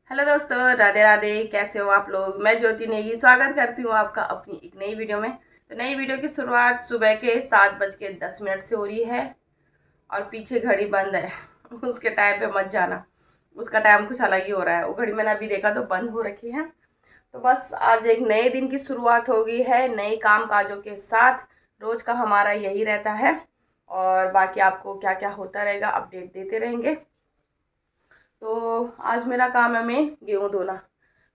Hello दोस्तों, राधे राधे। कैसे हो आप लोग। मैं ज्योति नेगी स्वागत करती हूँ आपका अपनी एक नई वीडियो में। तो नई वीडियो की शुरुआत सुबह के 7:10 से हो रही है और पीछे घड़ी बंद है। उसके टाइम पे मत जाना, उसका टाइम कुछ अलग ही हो रहा है। वो घड़ी मैंने अभी देखा तो बंद हो रखी है। तो बस आज एक नए दिन की शुरुआत हो गई है नए काम काजों के साथ। रोज़ का हमारा यही रहता है और बाकी आपको क्या क्या होता रहेगा अपडेट देते रहेंगे। तो आज मेरा काम है, मैं गेहूँ धोना।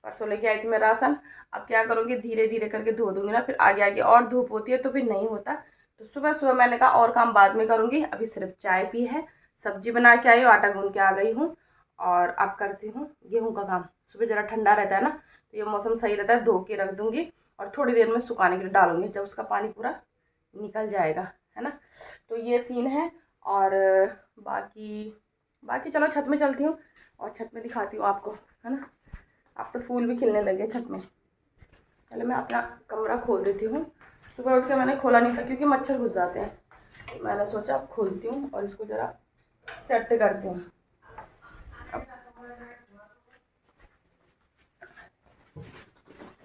परसों लेके आई थी मैं राशन। अब क्या करूँगी, धीरे धीरे करके धो दूँगी ना, फिर आगे आगे और धूप होती है तो फिर नहीं होता। तो सुबह सुबह मैंने कहा और काम बाद में करूँगी, अभी सिर्फ चाय पी है, सब्जी बना के आई हूँ, आटा गूँध के आ गई हूँ और अब करती हूँ गेहूँ का काम। सुबह ज़रा ठंडा रहता है ना, तो ये मौसम सही रहता है, धो के रख दूँगी और थोड़ी देर में सुखाने के लिए डालूँगी जब उसका पानी पूरा निकल जाएगा, है ना। तो ये सीन है। और बाकी बाकी चलो छत में चलती हूँ और छत में दिखाती हूँ आपको, है ना। अब तो फूल भी खिलने लगे छत में। पहले मैं अपना कमरा खोल देती हूँ। सुबह उठ के मैंने खोला नहीं था क्योंकि मच्छर घुस जाते हैं, तो मैंने सोचा अब खोलती हूँ और इसको ज़रा सेट करती हूँ।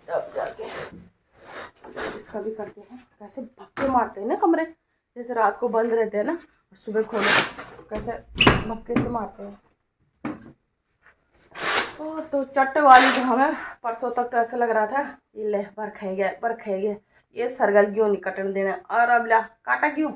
अब जाके इसका भी करते हैं। कैसे भक्के मारते हैं ना कमरे, जैसे रात को बंद रहते हैं ना और सुबह खोलो कैसे भक्के से मारते हैं। तो चट्ट वाली जो हमें परसों तक तो ऐसा लग रहा था ये ले पर खाएगा ये सरगल क्यों नहीं कटन देना, और अब ला काटा क्यों।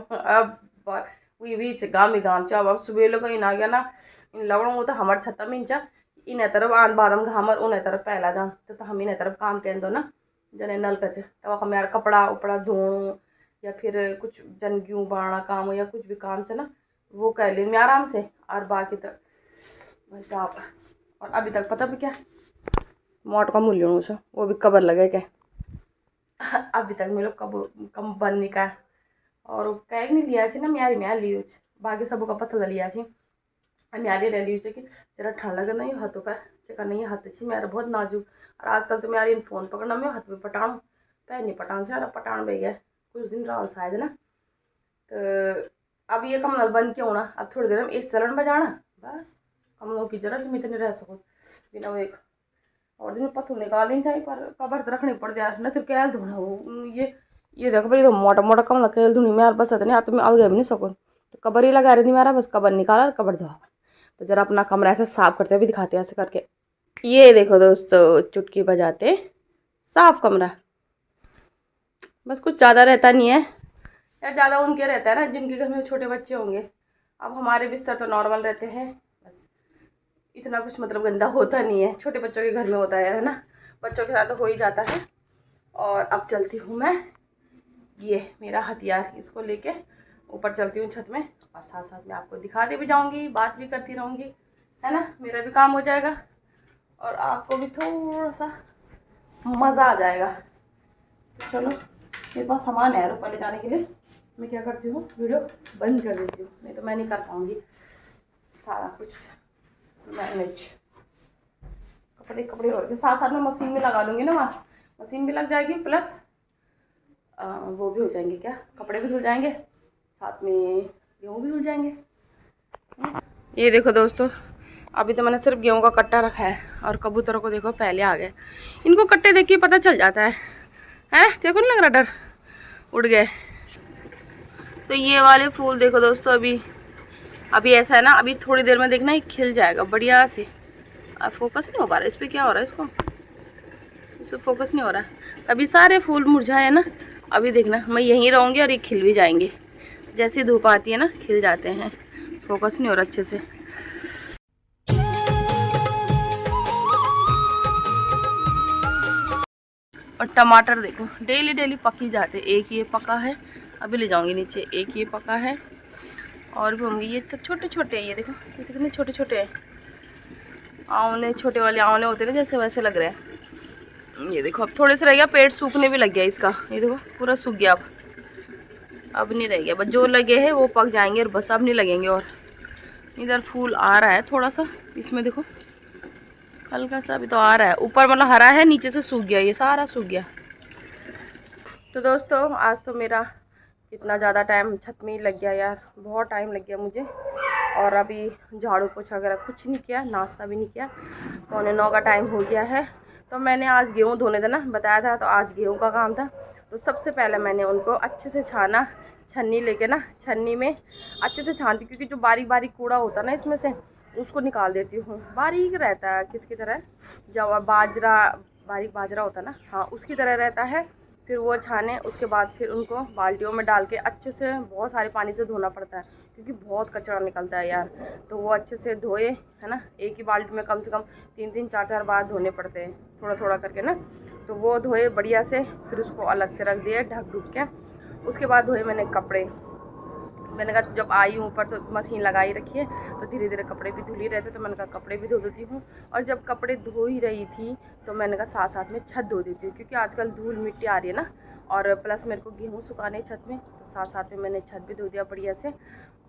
अब वही बीच गाम ही गाम अब सुबह लोग इन आ गया ना, इन लवड़ों तो हमारे छत्ता में इंचा इन तरफ आन बादम घामर उन तरफ पहला जा तो हम इन तरफ काम कह दो ना जने नल कच तब हम यार कपड़ा उपड़ा धोणु या फिर कुछ जन ग्यूँ बाणा काम हो या कुछ भी काम से ना वो कह लें मैं आराम से। और बाकी तक भाई साहब, और अभी तक पता भी क्या मोट का मूल्य उसे वो भी कबर लगे क्या। अभी तक मेरे कब कम बन नहीं का और कहीं नहीं लिया ना म्यारी म्यार लियो बाकी सबों का पता लिया म्यारी रह लियो कि जरा ठंड लगे नहीं हाथों पर क्या नहीं हाथ अच्छी मेरा बहुत नाजुक। और आजकल तो म्यारी फ़ोन पकड़ना मैं हाथ में पटाऊँ पैर नहीं पटाऊँ चाह पटाण भैया कुछ दिन रहा शायद ना। तो अब ये कमल बंद क्यों होना, अब थोड़ी देर में इस सलन बजाना बस कमलों की जरूरत में इतने रह सको बिना वो एक और दिन पत्थर निकालनी चाहिए पर कबर तो रखनी पड़ जाए न तो कैल धोना हो ये देखो भाई तो मोटा मोटा कमला कैल धुनी मेरे बस नहीं हाथ में अलग भी नहीं सको तो कबर ही लगा रही थी मेरा बस कबर निकाला और कबर धोआ। तो जरा अपना कमरा ऐसे साफ करते भी दिखाते हैं ऐसे करके। ये देखो दोस्तों चुटकी बजाते साफ कमरा। बस कुछ ज़्यादा रहता नहीं है यार, ज़्यादा उनके रहता है ना जिनके घर में छोटे बच्चे होंगे। अब हमारे बिस्तर तो नॉर्मल रहते हैं, बस इतना कुछ मतलब गंदा होता नहीं है। छोटे बच्चों के घर में होता है ना, बच्चों के साथ तो हो ही जाता है। और अब चलती हूँ मैं ये मेरा हथियार इसको लेके ऊपर चलती हूँ छत में और साथ साथ में आपको दिखाते भी जाऊँगी बात भी करती रहूँगी, है ना। मेरा भी काम हो जाएगा और आपको भी थोड़ा सा मज़ा आ जाएगा। चलो मेरे पास सामान है ऊपर ले जाने के लिए, मैं क्या करती हूँ वीडियो बंद कर देती हूँ, नहीं तो मैं नहीं कर पाऊँगी सारा कुछ मैनेज। कपड़े और के साथ साथ में मशीन में लगा दूँगी ना, वहाँ मशीन भी लग जाएगी प्लस वो भी हो जाएंगे क्या कपड़े भी धुल जाएंगे साथ में गेहूँ भी धुल जाएंगे। ये देखो दोस्तों अभी तो मैंने सिर्फ गेहूँ का कट्टा रखा है और कबूतरों को देखो पहले आ गए। इनको कट्टे देख के पता चल जाता है देखो नहीं लग रहा डर उड़ गए। तो ये वाले फूल देखो दोस्तों अभी ऐसा है ना, अभी थोड़ी देर में देखना ये खिल जाएगा बढ़िया से। अब फोकस नहीं हो पा रहा इस पर, क्या हो रहा है इसको फोकस नहीं हो रहा। अभी सारे फूल मुरझाए हैं ना, अभी देखना मैं यहीं रहूँगी और ये खिल भी जाएंगे जैसे धूप आती है ना खिल जाते हैं। फोकस नहीं हो रहा अच्छे से। और टमाटर देखो डेली पक ही जाते। एक ये पका है अभी ले जाऊंगी नीचे, एक ये पका है और भी होंगे। ये तो छोटे छोटे हैं, ये देखो ये कितने छोटे छोटे हैं। आंवले छोटे वाले आंवले होते हैं ना जैसे वैसे लग रहे हैं। ये देखो अब थोड़े से रह गया, पेट सूखने भी लग गया इसका, ये देखो पूरा सूख गया। अब नहीं रह गया, बस जो लगे हैं वो पक जाएंगे और बस अब नहीं लगेंगे। और इधर फूल आ रहा है थोड़ा सा, इसमें देखो हल्का सा अभी तो आ रहा है, ऊपर मतलब हरा है नीचे से सूख गया, ये सारा सूख गया। तो दोस्तों आज तो मेरा इतना ज़्यादा टाइम छत में ही लग गया यार, बहुत टाइम लग गया मुझे। और अभी झाड़ू पोछा वगैरह कुछ नहीं किया, नाश्ता भी नहीं किया। 8:45 का टाइम हो गया है। तो मैंने आज गेहूँ धोने देना बताया था, तो आज गेहूँ का काम था। तो सबसे पहले मैंने उनको अच्छे से छाना, छन्नी लेके ना छन्नी में अच्छे से छानती, क्योंकि जो बारीक बारीक कूड़ा होता है ना इसमें से, उसको निकाल देती हूँ। बारीक रहता है किसकी तरह, जब बाजरा बारीक बाजरा होता है ना, हाँ उसकी तरह रहता है। फिर वो छाने, उसके बाद फिर उनको बाल्टियों में डाल के अच्छे से बहुत सारे पानी से धोना पड़ता है, क्योंकि बहुत कचरा निकलता है यार। तो वो अच्छे से धोए है ना, एक ही बाल्टी में कम से कम 3-3 4-4 बार धोने पड़ते हैं, थोड़ा थोड़ा करके ना। तो वो धोए बढ़िया से, फिर उसको अलग से रख दिए ढक ढुक के। उसके बाद धोए मैंने कपड़े। मैंने कहा जब आई हूँ ऊपर तो मशीन लगाई रखी है, तो धीरे धीरे कपड़े भी धुल ही रहते, तो मैंने कहा कपड़े भी धो देती हूँ। और जब कपड़े धो ही रही थी तो मैंने कहा साथ साथ में छत धो देती हूँ, क्योंकि आजकल धूल मिट्टी आ रही है ना, और प्लस मेरे को गेहूँ सुखाने छत में, तो साथ साथ में मैंने छत भी धो दिया बढ़िया से।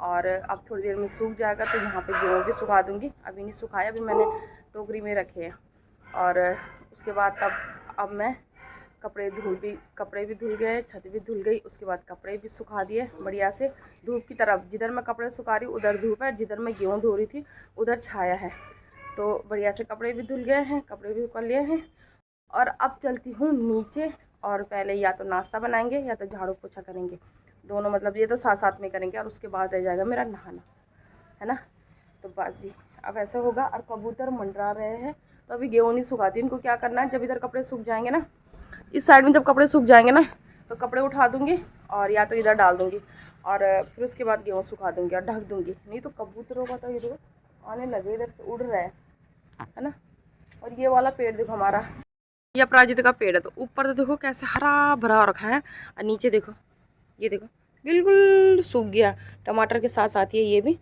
और अब थोड़ी देर में सूख जाएगा तो यहाँ पर गेहूँ भी सुखा दूँगी। अभी नहीं सुखाया, अभी मैंने टोकरी में रखे हैं। और उसके बाद तब अब मैं कपड़े भी धुल गए, छत भी धुल गई। उसके बाद कपड़े भी सुखा दिए बढ़िया से धूप की तरफ। जिधर मैं कपड़े सुखा रही हूँ उधर धूप है, जिधर मैं गेहूँ धो रही थी उधर छाया है। तो बढ़िया से कपड़े भी धुल गए हैं, कपड़े भी कर लिए हैं। और अब चलती हूँ नीचे, और पहले या तो नाश्ता बनाएंगे या तो झाड़ू पोछा करेंगे, दोनों मतलब ये तो साथ साथ में करेंगे। और उसके बाद रह जाएगा मेरा नहाना, है ना। तो बस जी अब ऐसा होगा। और कबूतर मंडरा रहे हैं, तो अभी गेहूँ नहीं सुखाती। इनको क्या करना है, जब इधर कपड़े सूख जाएंगे ना, इस साइड में जब कपड़े सूख जाएंगे ना, तो कपड़े उठा दूँगी और या तो इधर डाल दूँगी, और फिर उसके बाद गेहूँ सुखा दूँगी और ढक दूँगी। नहीं तो कबूतरों का तो ये देखो आने लगे, इधर से उड़ रहे हैं, है ना। और ये वाला पेड़ देखो हमारा, ये अपराजित का पेड़ है, तो ऊपर तो देखो कैसे हरा भरा हो रखा है, और नीचे देखो, ये देखो बिल्कुल सूख गया। टमाटर के साथ साथ ये भी,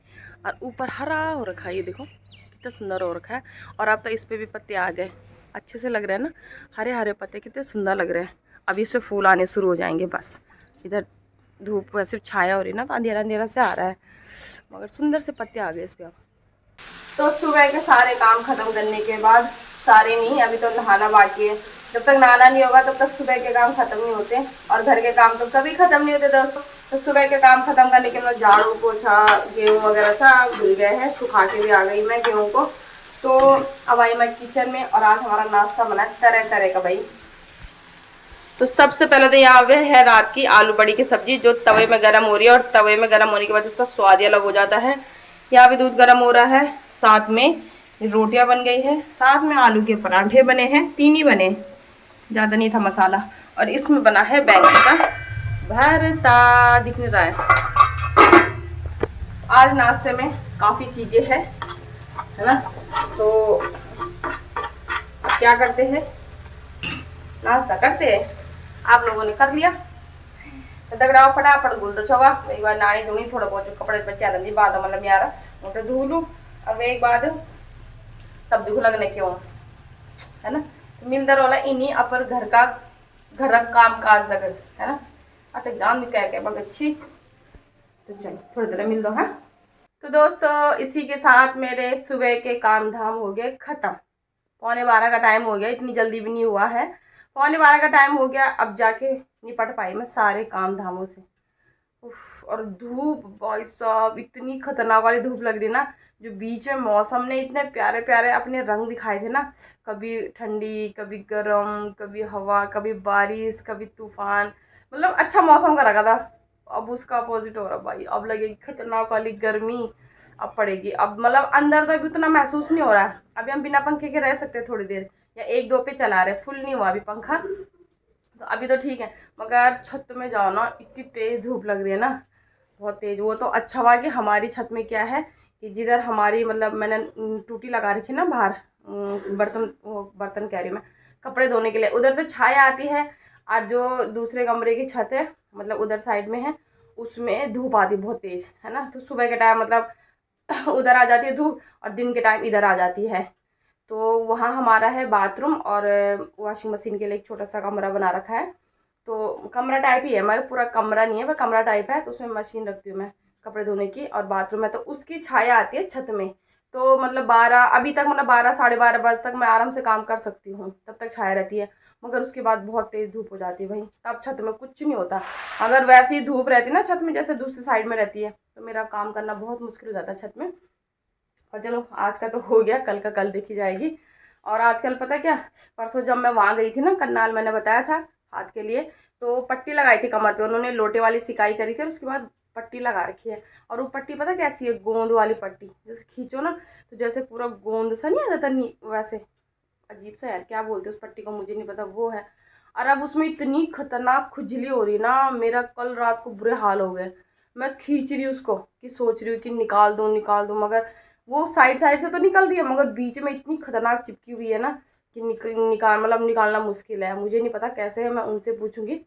और ऊपर हरा हो रखा है, ये देखो कितना सुंदर हो रखा है। और अब तो इस पर भी पत्ते आ गए, अच्छे से लग रहे हैं ना, हरे हरे पत्ते कितने सुंदर लग रहे हैं। अभी इस पर फूल आने शुरू हो जाएंगे बस। इधर धूप वैसे छाया हो रही ना, तो अंधेरा अंधेरा से आ रहा है, मगर सुंदर से पत्ते आ गए इस पर अब। तो सुबह के सारे काम खत्म करने के बाद, सारे नहीं अभी तो नहाना बाकी है, जब तक नहाना नहीं होगा तब तक सुबह के काम खत्म नहीं होते। और घर के काम तो कभी खत्म नहीं होते दोस्तों। तो सुबह के काम खत्म करने के बाद झाड़ू पोछा गेहूँ वगैरह सब धुल गए हैं, सुखा के भी आ गई मैं गेहूँ को। तो अब आई मैं किचन में, और आज हमारा नाश्ता बना तरह तरह का भाई। तो सबसे पहले तो यहाँ पे है रात की आलू बड़ी की सब्जी, जो तवे में गर्म हो रही है, और तवे में गर्म होने के बाद इसका स्वाद ही अलग हो जाता है। यहाँ पे दूध गर्म हो रहा है, साथ में रोटियां बन गई है, साथ में आलू के पराठे बने हैं, 3 ही बने, ज़्यादा नहीं था मसाला। और इसमें बना है बैंगन का भरता, दिख नहीं रहा है। आज नाश्ते में काफ़ी चीज़ें हैं, है ना। तो अब क्या करते हैं, नाश्ता करते हैं। आप लोगों ने कर लिया दगड़ा फटाफट गुल तो छोवा एक बार नानी धोनी, थोड़ा बहुत कपड़े बच्चे आते बाद मतलब यार मोटे धो लूँ। अब एक बाद तब दुख लगने क्यों, है ना। तो मिलदर वाला इन्हीं अपर घर का काम काज लगन, है ना। अटक जान भी कह के बगच्छी। तो चल थोड़ी देर मिल दो। हाँ तो दोस्तों इसी के साथ मेरे सुबह के काम धाम हो गए खत्म। 11:15 का टाइम हो गया, इतनी जल्दी भी नहीं हुआ है, 11:15 का टाइम हो गया। अब जाके निपट पाई मैं सारे काम धामों से। उफ, और धूप भाई साहब इतनी खतरनाक वाली धूप लग रही ना, जो बीच में मौसम ने इतने प्यारे प्यारे अपने रंग दिखाए थे ना, कभी ठंडी कभी गर्म, कभी हवा कभी बारिश कभी तूफान, मतलब अच्छा मौसम का रखा था। अब उसका अपोजिट हो रहा भाई, अब लगेगी खतरनाक वाली गर्मी अब पड़ेगी। अब मतलब अंदर तो अभी उतना महसूस नहीं हो रहा है, अभी हम बिना पंखे के रह सकते हैं थोड़ी देर, या 1-2 पे चला रहे, फुल नहीं हुआ अभी पंखा, तो अभी तो ठीक है। मगर छत में जाओ ना, इतनी तेज़ धूप लग रही है ना, बहुत तेज़। वो तो अच्छा हुआ कि हमारी छत में क्या है कि जिधर हमारी मतलब मैंने टूटी लगा रखी है ना बाहर, बर्तन कह रही मैं, कपड़े धोने के लिए, उधर तो छाया आती है। और जो दूसरे कमरे की छत है मतलब उधर साइड में है, उसमें धूप आती है बहुत तेज़, है ना। तो सुबह के टाइम मतलब उधर आ जाती है धूप, और दिन के टाइम इधर आ जाती है। तो वहाँ हमारा है बाथरूम, और वॉशिंग मशीन के लिए एक छोटा सा कमरा बना रखा है। तो कमरा टाइप ही है, मतलब पूरा कमरा नहीं है पर कमरा टाइप है, तो उसमें मशीन रखती हूँ मैं कपड़े धोने की, और बाथरूम है तो उसकी छाया आती है छत में। तो मतलब 12 अभी तक, मतलब 12 साढ़े 12 बजे तक मैं आराम से काम कर सकती हूँ, तब तक छाया रहती है। मगर उसके बाद बहुत तेज़ धूप हो जाती है भाई, तब छत में कुछ नहीं होता। अगर वैसी ही धूप रहती ना छत में, जैसे दूसरी साइड में रहती है, तो मेरा काम करना बहुत मुश्किल हो जाता है छत में। और चलो आज का तो हो गया, कल का कल देखी जाएगी। और आजकल पता है क्या, परसों जब मैं वहाँ गई थी ना करनाल, मैंने बताया था हाथ के लिए, तो पट्टी लगाई थी कमर पे, उन्होंने लोटे वाली सिकाई करी थी और उसके बाद पट्टी लगा रखी है। और वो पट्टी पता कैसी है, गोंद वाली पट्टी, जैसे खींचो ना तो जैसे पूरा गोंद सा नहीं आ जाता, वैसे अजीब सा यार, क्या बोलते हैं उस पट्टी को मुझे नहीं पता, वो है। और अब उसमें इतनी खतरनाक खुजली हो रही ना, मेरा कल रात को बुरे हाल हो गए। मैं खींच रही हूँ उसको कि सोच रही हूँ कि निकाल दूँ निकाल दूँ, मगर वो साइड साइड से तो निकल रही है, मगर बीच में इतनी खतरनाक चिपकी हुई है ना कि निकालना मुश्किल है। मुझे नहीं पता कैसे है, मैं उनसे पूछूंगी,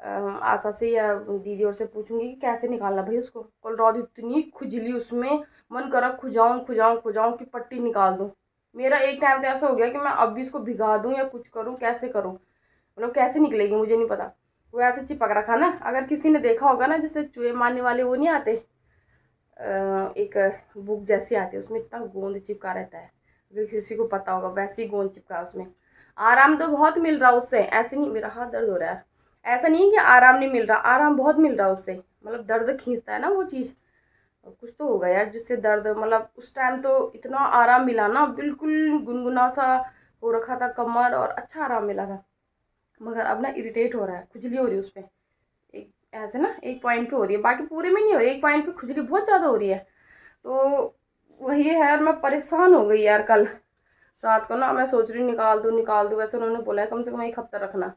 आशा से या दीदी और से पूछूंगी कि कैसे निकालना भाई उसको। कल रात इतनी खुजली उसमें, मन करा खुजाऊं खुजाऊं खुजाऊं कि पट्टी निकाल दूं। मेरा एक टाइम तो ऐसा हो गया कि मैं अब भी इसको भिगा दूं या कुछ करूं, कैसे करूं, मतलब कैसे निकलेगी मुझे नहीं पता। वो ऐसे चिपक रखा ना, अगर किसी ने देखा होगा ना, जैसे चूहे मारने वाले वो नहीं आते, एक बुक जैसी आती है, उसमें इतना गोंद चिपका रहता है, अगर किसी को पता होगा, वैसी गोंद चिपका है उसमें। आराम तो बहुत मिल रहा उससे, ऐसे नहीं, मेरा हाथ दर्द हो रहा है, ऐसा नहीं है कि आराम नहीं मिल रहा, आराम बहुत मिल रहा उससे, मतलब दर्द खींचता है ना वो चीज़, कुछ तो होगा यार जिससे दर्द, मतलब उस टाइम तो इतना आराम मिला ना, बिल्कुल गुनगुना सा हो रखा था कमर, और अच्छा आराम मिला था। मगर अब ना इरिटेट हो रहा है, खुजली हो रही है उस पर, एक ऐसे ना एक पॉइंट पे हो रही है, बाकी पूरे में नहीं हो रही, एक पॉइंट पे खुजली बहुत ज़्यादा हो रही है। तो वही है, और मैं परेशान हो गई यार कल रात को ना, मैं सोच रही हूँ निकाल दूँ, वैसे उन्होंने बोला है कम से कम 1 हफ्ता रखना।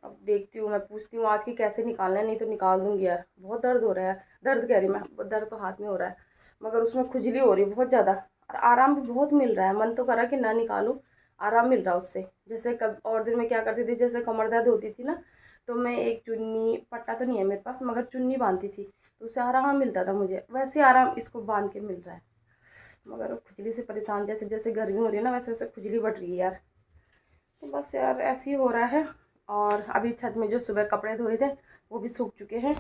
अब देखती हूँ, मैं पूछती हूँ आज की कैसे निकालना है, नहीं तो निकाल दूँगी यार, बहुत दर्द हो रहा है, दर्द कह रही मैं, दर्द तो हाथ में हो रहा है, मगर उसमें खुजली हो रही है बहुत ज़्यादा, और आराम भी बहुत मिल रहा है, मन तो करा कि ना निकालूँ, आराम मिल रहा है उससे। जैसे कब और दिन में क्या करती थी, जैसे कमर दर्द होती थी ना, तो मैं एक चुन्नी, पट्टा तो नहीं है मेरे पास, मगर चुन्नी बांधती थी, तो उससे आराम मिलता था मुझे, वैसे आराम इसको बांध के मिल रहा है। मगर खुजली से परेशान, जैसे जैसे गर्मी हो रही है ना, वैसे वैसे खुजली बढ़ रही है यार। तो बस यार ऐसे ही हो रहा है। और अभी छत में जो सुबह कपड़े धोए थे वो भी सूख चुके हैं,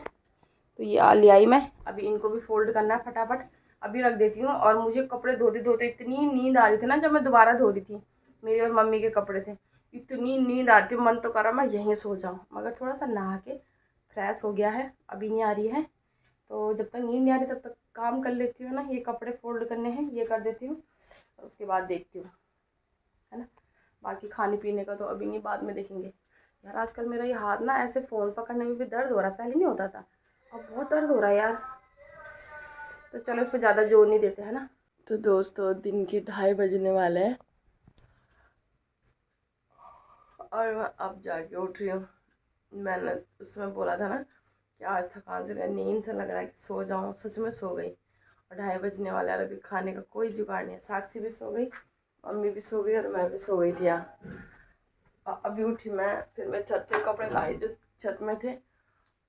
तो ये ले आई मैं, अभी इनको भी फोल्ड करना है फटाफट, अभी रख देती हूँ। और मुझे कपड़े धोते धोते इतनी नींद आ रही थी ना, जब मैं दोबारा धो रही थी, मेरी और मम्मी के कपड़े थे, इतनी नींद आ रही थी, मन तो करा मैं यहीं सो जाऊँ, मगर थोड़ा सा नहा के फ्रेश हो गया है, अभी नहीं आ रही है। तो जब तक नींद नहीं आ रही तब तक काम कर लेती हूँ ना, ये कपड़े फोल्ड करने हैं, ये कर देती हूँ, और उसके बाद देखती हूँ, है ना। बाकी खाने पीने का तो अभी नहीं, बाद में देखेंगे। यार आजकल मेरा ये हाथ ना ऐसे फ़ोन पकड़ने में भी दर्द हो रहा है, पहले नहीं होता था, अब बहुत दर्द हो रहा है यार। तो चलो इस पर ज़्यादा जोर नहीं देते, है ना। तो दोस्तों दिन के 2:30 बजने वाले हैं, और मैं अब जाके उठ रही हूँ। मैंने उसमें बोला था ना कि आज थकान से नींद से लग रहा है कि सो जाऊँ, सच में सो गई। और 2:30 बजने वाले यार, अभी खाने का कोई जुगाड़ नहीं है। साक्षी भी सो गई, मम्मी भी सो गई, और मैं भी सो गई थी यार। अभी उठी मैं, फिर मैं छत से कपड़े लाई जो छत में थे,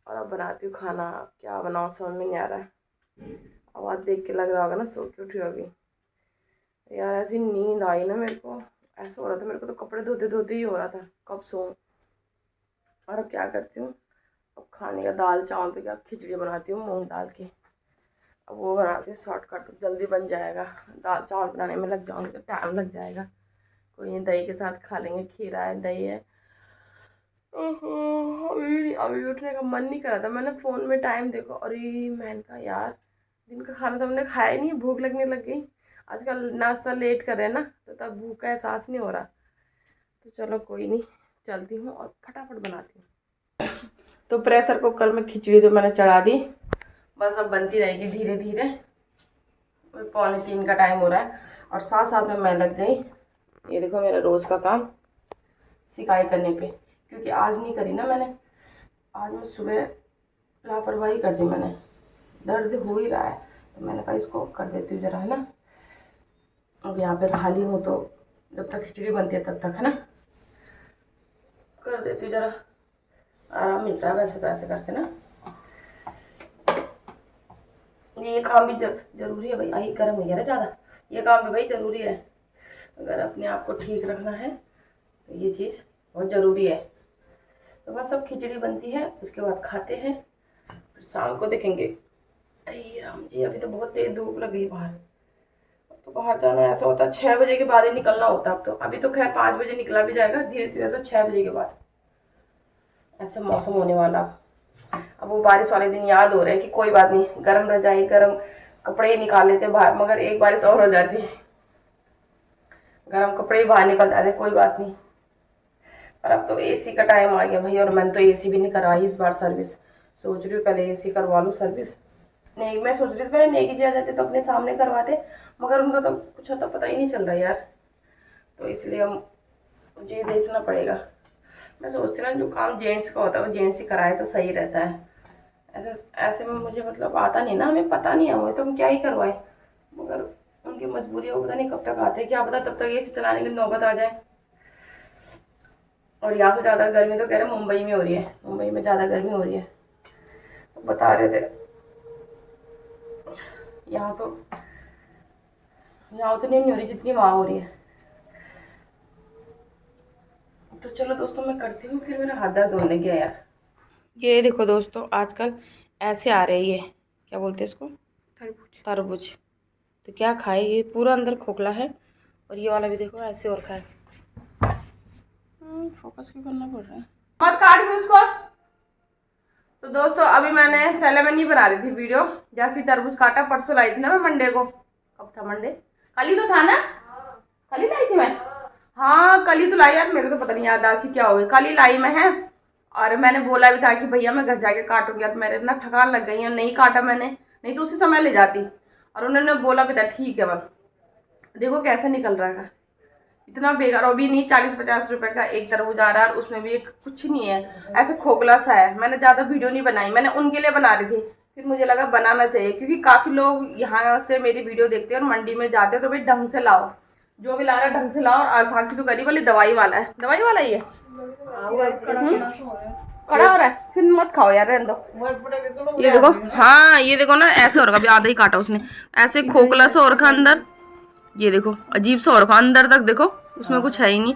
और अब बनाती हूँ खाना। क्या बनाऊँ समझ में नहीं आ रहा है। आवाज़ देख के लग रहा होगा ना सो के उठी हूँ अभी। यार ऐसी नींद आई ना मेरे को, ऐसा हो रहा था मेरे को तो कपड़े धोते धोते ही हो रहा था कब सोऊं। और अब क्या करती हूँ, अब खाने का दाल चावल तो क्या, खिचड़ी बनाती हूँ मूँग दाल की। अब वो बनाती हूँ शॉर्टकट, जल्दी बन जाएगा। दाल चावल बनाने में लग जाऊँगी तो टाइम लग जाएगा। कोई नहीं, दही के साथ खा लेंगे, खीरा है दही है। ओहो, अभी उठने का मन नहीं कर रहा था। मैंने फ़ोन में टाइम देखो, अरे मैंने कहा यार दिन का खाना तो हमने खाया ही नहीं, भूख लगने लग गई। आजकल नाश्ता लेट कर रहे हैं ना, तो तब भूख का एहसास नहीं हो रहा। तो चलो कोई नहीं, चलती हूँ और फटाफट बनाती हूँ। तो प्रेशर कुकर में खिचड़ी तो मैंने चढ़ा दी, बस अब बनती रहेगी धीरे धीरे। 2:45 का टाइम हो रहा है, और साथ साथ में मैं लग गई, ये देखो मेरा रोज़ का काम, सिकाई करने पे। क्योंकि आज नहीं करी ना मैंने, आज मैं सुबह लापरवाही कर दी मैंने, दर्द हो ही रहा है, तो मैंने कहा इसको कर देती हूँ ज़रा, है ना। अब यहाँ पे खाली हूँ, तो जब तक खिचड़ी बनती है तब तक, है ना, कर देती हूँ ज़रा, आराम मिलता है वैसे तो ऐसे करके ना। ये काम भी जरूरी है भाई, आई गर्म हो गया ना ज़्यादा, ये काम भी भाई ज़रूरी है। अगर अपने आप को ठीक रखना है तो ये चीज़ बहुत ज़रूरी है। तो बस अब खिचड़ी बनती है, उसके बाद खाते हैं, फिर शाम को देखेंगे। अरे राम जी, अभी तो बहुत तेज धूप लग गई बाहर, तो बाहर जाना ऐसा होता है 6 बजे के बाद ही निकलना होता है अब तो। अभी तो खैर 5 बजे निकला भी जाएगा, धीरे धीरे तो 6 बजे के बाद ऐसा मौसम होने वाला। अब वो बारिश वाले दिन याद हो रहे हैं कि कोई बात नहीं, गर्म रजाई गर्म कपड़े ही निकाल लेते बाहर, मगर एक बारिश और हो जाती, गर्म कपड़े ही बाहर निकल जाते, कोई बात नहीं। पर अब तो एसी का टाइम आ गया भाई, और मैंने तो एसी भी नहीं करवाई इस बार सर्विस। सोच रही हूँ पहले एसी करवा लूँ सर्विस। नहीं, मैं सोच रही थी पहले नेकी जी आ जाते तो अपने सामने करवाते, मगर उनका तो कुछ तो पता ही नहीं चल रहा यार, तो इसलिए मुझे ये देखना पड़ेगा। मैं सोचती ना जो काम जेंट्स का होता है वो जेंट्स ही कराए तो सही रहता है। ऐसे ऐसे में मुझे मतलब आता नहीं ना, हमें पता नहीं है, हमें तो हम क्या ही करवाए, मगर उनकी मजबूरी हो, पता नहीं कब तक आते हैं, क्या पता तब तक एसी चलाने की नौबत आ जाए। और यहाँ से ज़्यादा गर्मी तो कह रहे मुंबई में हो रही है, मुंबई में ज़्यादा गर्मी हो रही है, तो बता रहे थे। यहाँ तो नहीं हो रही जितनी वहाँ हो रही है। तो चलो दोस्तों मैं करती हूँ, फिर मेरा हाथ दर्द होने गया यार। ये देखो दोस्तों, आजकल ऐसे आ रहे, ये क्या बोलते हैं इसको, तरबूज। तरबूज तो क्या खाए, ये पूरा अंदर खोखला है, और ये वाला भी देखो ऐसे और खाए। फोकस क्यों करना पड़ रहा है, मत काट भी उसको। तो दोस्तों अभी पहले मैं नहीं बना रही थी वीडियो, जैसे तरबूज काटा, परसों लाई थी ना मैं मंडे को, कब था मंडे, कल ही तो था ना, कल ही लाई थी मैं, हाँ कल ही तो लाई यार, मेरे को तो पता नहीं याददाश्त क्या हो गई, कल ही लाई मैं है। और मैंने बोला भी था कि भैया मैं घर जाके काटूंगी, तो मेरे ना थकान लग गई है, नहीं काटा मैंने, नहीं तो उसी समय ले जाती। और उन्होंने बोला भी था ठीक है, बस देखो कैसे निकल रहा है, इतना बेकार। और भी नहीं, 40-50 रुपए का एक तरबूज आ रहा है, और उसमें भी एक कुछ नहीं है, ऐसे खोखला सा है। मैंने ज़्यादा वीडियो नहीं बनाई, मैंने उनके लिए बना रही थी, फिर मुझे लगा बनाना चाहिए, क्योंकि काफ़ी लोग यहाँ से मेरी वीडियो देखते हैं और मंडी में जाते हैं, तो भाई ढंग से लाओ, जो भी ला रहा है ढंग से लाओ। और आसान की तो गरीब वाली दवाई वाला है, दवाई वाला ही है, कड़ा हो रहा है, फिर मत खाओ यार, रहने दो। ये देखो, हाँ ये देखो ना, ऐसे हो रखा, अभी आधा ही काटा उसने, ऐसे खोखला सा हो रखा अंदर, ये देखो अजीब सा हो रखा अंदर तक, देखो उसमें कुछ है ही नहीं।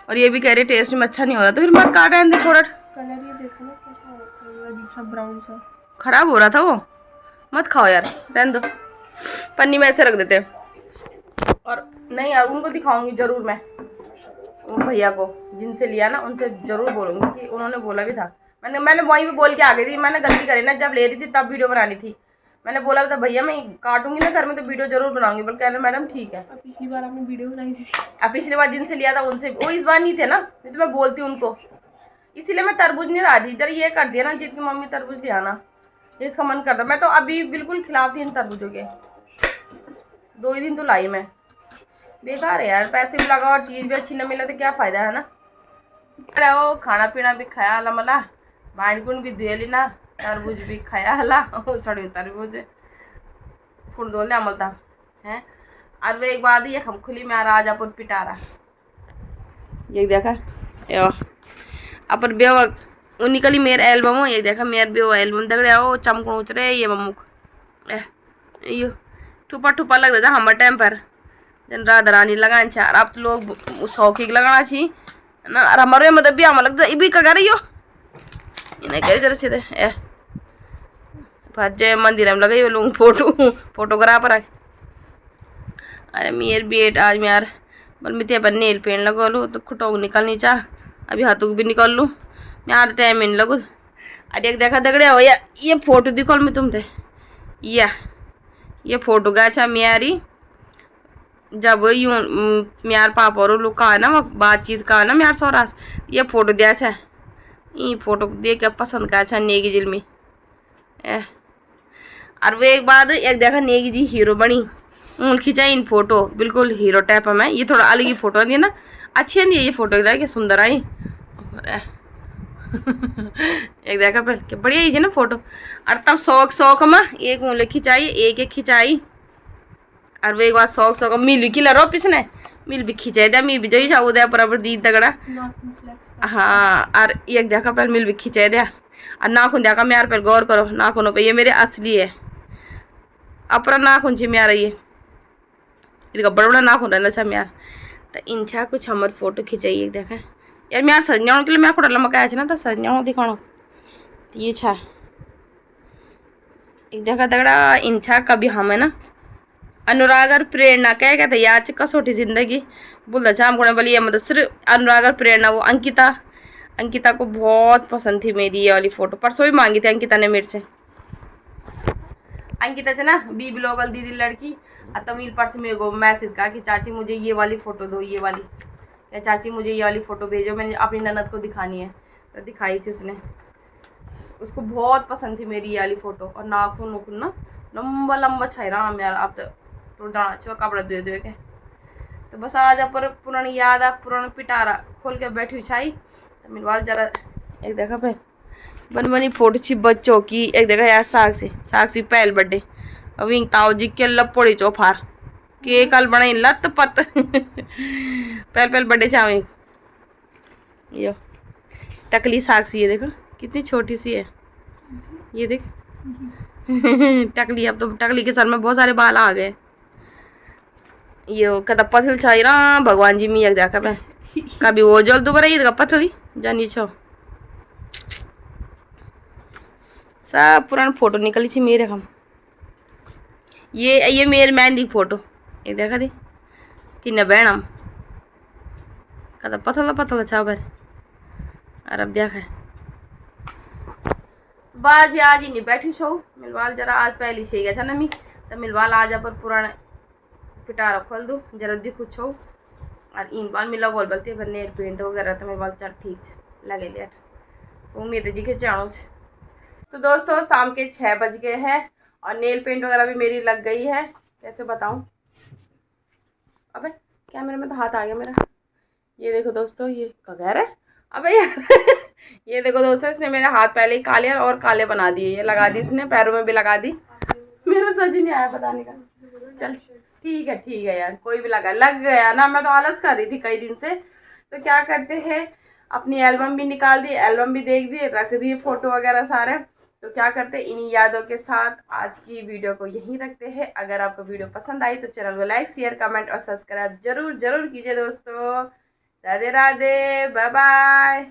और ये भी कह रहे टेस्ट में अच्छा नहीं हो रहा, तो फिर मत काटा, थोड़ा कलर ये देखो ना कैसा होता है, अजीब सा ब्राउन सा खराब हो रहा था वो, मत खाओ यार, रहने दो, पन्नी में ऐसे रख देते। और नहीं यार, उनको दिखाऊंगी जरूर मैं, उन भैया को जिनसे लिया ना उनसे जरूर बोलूंगी, कि उन्होंने बोला भी था, मैंने वहीं पे बोल के आ गई थी, मैंने गलती करी ना, जब ले रही थी तब वीडियो बनानी थी, मैंने बोला था भैया मैं काटूंगी ना घर में तो वीडियो जरूर बनाऊंगी, बोल कह रहे मैडम ठीक है। पिछली बार आपने वीडियो बनाई थी, अब पिछली बार जिनसे लिया था उनसे, वो इस बार नहीं थे ना, तो मैं बोलती उनको, इसीलिए मैं तरबूज नहीं ला रही। जरा ये कर दिया ना, जितनी मम्मी तरबूज ले आना, इसका मन करता। मैं तो अभी बिल्कुल खिलाफ थी इन तरबूजों के, 2 ही दिन तो लाई मैं, बेकार है यार, पैसे भी लगा और चीज़ भी अच्छी न मिले तो क्या फ़ायदा है ना। अरे वो खाना पीना भी खाया हला, मला भांडकुंड भी धुएली ना, तरबूज भी खाया हला, सड़ी तरबूज फुट दो अमलता है। और वे एक बात ये हम खुली में आ रहा, आज अपन पिटारा ये देखा यो अपन बेव निकली मेरे एल्बम हो, ये देखा मेरे बेव एल्बम दगड़े आओ चमकण उचरे ये ममुक यो ठुपा ठुपा लग रहा हमारे टाइम पर, जन राधा रानी लगान छे, अब तो लोग शौकी लगाना छी ना, और हमारे मतलब भी हम लगता है भी कगा रही हो इन्हें कह जरा सीधे ए पर जय मंदिर में लगे लोग फोटोग्राफर है। अरे मेरे बेट आज मैं यार बल मिते पर नेल पेंट लगा लूँ तो खुटोग निकलनी चाह, अभी हाथों भी निकल लूँ मैं, आज टाइम में नहीं लगू। अरे एक देखा दगड़े हो या ये फोटो दिखोल मैं तुम थे, या ये फोटो गया छा मेरी, जब यूँ म्यार पापा और लोग का ना बातचीत का ना म्यार सौरास, ये फोटो दिया छा, ये फोटो देख के पसंद का छा नेगी जिल में और वो एक बाद एक देखा नेगी जी हीरो बनी, उन खिंचाई इन फोटो बिल्कुल हीरो टाइप में, ये थोड़ा अलग ही फोटो आती है ना, अच्छी आती है ये फोटो, क्या सुंदर आई एक देखा पहले क्या बढ़िया ही ना फोटो। और तब शौक में एक ऊँले खिंचाई, एक खिंचाई, और वो एक बार शौक मिल भी खिला रहो पिछने, मिल भी खिंचाई दिया, मी भी जो जाऊ दिया बराबर दी तगड़ा, हाँ। और एक देखा पहले मिल भी खिंचाई दिया, और नाखून देखा म्यार पहले गौर करो नाखूनों पे, ये मेरे असली है, अपना नाखून छे म्यार, ये बड़ा बड़ा नाखून रहना छा म्यार, तो इन छा कुछ हमारे फोटो खिंचाई। एक देखा यार म्यार सजनाओं के लिए मैं खोटा लमका ना, तो सजनाओं दिखाना, तो ये छा एक देखा तगड़ा इन छा कभी हम है ना अनुराग और प्रेरणा क्या कहते याच कसोटी जिंदगी बोलता चाम को बोली मतलब सिर्फ अनुराग और प्रेरणा। वो अंकिता, अंकिता को बहुत पसंद थी मेरी ये वाली फोटो, परसों ही मांगी थी अंकिता ने मेरे से। अंकिता से ना बी ब्लॉगल दीदी लड़की तमिल पर से मेरे को मैसेज कहा कि चाची मुझे ये वाली फ़ोटो दो, ये वाली, या चाची मुझे ये वाली फ़ोटो भेजो, मैंने अपनी ननद को दिखानी है। तो दिखाई थी उसने, उसको बहुत पसंद थी मेरी ये वाली फ़ोटो। और नाखून नूखून ना लंबा लंबा छाई राम यार, आप तो जाना चो कपड़ा धोए धोए के। तो बस आज पर पुरानी याद आ, पुराना पिटारा खोल के बैठी छाई। तो मिलवाल जरा एक देखा फिर बन बनी फोटो छी बच्चों की। एक देखा यार साक्षी पहल बर्थडे अभी ताऊ जी के लपड़ी चौफार के कल बने लत पत पहल बर्थडे चावे। यो टकली साक्षी है देखो कितनी छोटी सी है, ये देख टकली। अब तो टकली के सर में बहुत सारे बाल आ गए। यो कदा पथल छाई राम भगवान जी मिया देखा मैं कभी वो जल दोबारा ये पथली जानी छो। सब पुरानी फोटो निकली थी मेरे हम। ये मेरी मेहंदी फोटो ये देखा दी तीन बहन हम कदा पतला पतला छा भर। और अब देखा बाज आज ही नहीं बैठी छो मिलवाल जरा आज पहली से गया था ना मी। तो मिलवाल आज पर पुराना पिटारा खोल दो जरा दिखू छो। और इन बाल मिला बोल बोलती है नेल पेंट वगैरह तो मेरे बाल चल ठीक लगे लेट उम्मीद जी के जानो। तो दोस्तों शाम के 6 बज गए हैं और नेल पेंट वगैरह भी मेरी लग गई है। कैसे बताऊं, अबे कैमरे में तो हाथ आ गया मेरा। ये देखो दोस्तों ये कगैर है अबे यार ये देखो दोस्तों इसने मेरे हाथ पहले ही काले और काले बना दिए। ये लगा दी इसने, पैरों में भी लगा दी। मेरा सच ही नहीं आया बताने का। चल ठीक है यार, कोई भी लग गया ना। मैं तो आलस कर रही थी कई दिन से। तो क्या करते हैं अपनी एल्बम भी निकाल दी, एल्बम भी देख दिए, रख दिए फोटो वगैरह सारे। तो क्या करते हैं इन्हीं यादों के साथ आज की वीडियो को यहीं रखते हैं। अगर आपको वीडियो पसंद आई तो चैनल को लाइक शेयर कमेंट और सब्सक्राइब जरूर कीजिए दोस्तों। Radhe Radhe, bye bye.